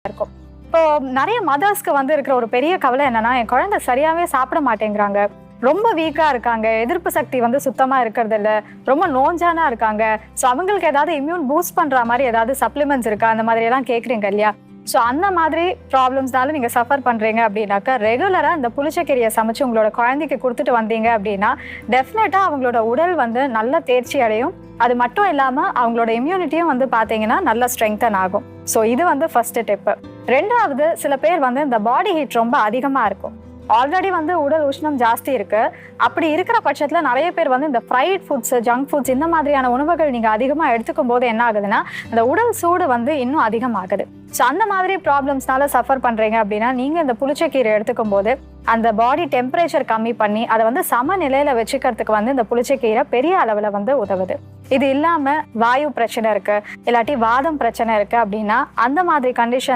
இருக்கும். இப்போ நிறைய மதர்ஸ்க்கு வந்து இருக்கிற ஒரு பெரிய கவலை என்னன்னா, என் குழந்தை சரியாவே சாப்பிட மாட்டேங்கிறாங்க, ரொம்ப வீக்கா இருக்காங்க, எதிர்ப்பு சக்தி வந்து சுத்தமா இருக்கிறது இல்ல, ரொம்ப நோஞ்சானா இருக்காங்க. ஸோ அவங்களுக்கு ஏதாவது இம்யூன் பூஸ்ட் பண்ற மாதிரி ஏதாவது சப்ளிமெண்ட்ஸ் இருக்கா, அந்த மாதிரி எல்லாம் கேட்குறீங்க இல்லையா? ஸோ அந்த மாதிரி ப்ராப்ளம்ஸ்னால நீங்க சஃபர் பண்றீங்க அப்படின்னாக்கா, ரெகுலரா இந்த புளிச்சக்கீரையை சமைச்சு உங்களோட குழந்தைக்கு கொடுத்துட்டு வந்தீங்க அப்படின்னா டெஃபினட்டா அவங்களோட உடல் வந்து நல்ல தேர்ச்சி அடையும். அது மட்டும் இல்லாம அவங்களோட இம்யூனிட்டியும் வந்து பாத்தீங்கன்னா நல்ல ஸ்ட்ரெங்தன் ஆகும். ஸோ இது வந்து ஃபர்ஸ்ட் டிப். ரெண்டாவது, சில பேர் வந்து இந்த பாடி ஹீட் ரொம்ப அதிகமா இருக்கும். ஆல்ரெடி வந்து உடல் உஷ்ணம் ஜாஸ்தி இருக்கு. அப்படி இருக்கிற பட்சத்துல நிறைய பேர் வந்து இந்த ஃப்ரைட் ஃபுட்ஸ், ஜங்க் ஃபுட்ஸ் இந்த மாதிரியான உணவுகள் நீங்க அதிகமா எடுத்துக்கும் போது என்ன ஆகுதுன்னா, அந்த உடல் சூடு வந்து இன்னும் அதிகமாகுது. ஸோ அந்த மாதிரி ப்ராப்ளம்ஸ்னால சஃபர் பண்றீங்க அப்படின்னா, நீங்க இந்த புளிச்சக்கீரை எடுத்துக்கும் போது அந்த பாடி டெம்பரேச்சர் கம்மி பண்ணி அதை வந்து சமநிலையில வச்சுக்கிறதுக்கு வந்து இந்த புளிச்சக்கீரை பெரிய அளவுல வந்து உதவுது. இது இல்லாம வாயு பிரச்சனை இருக்கு, இல்லாட்டி வாதம் பிரச்சனை இருக்கு அப்படின்னா, அந்த மாதிரி கண்டிஷன்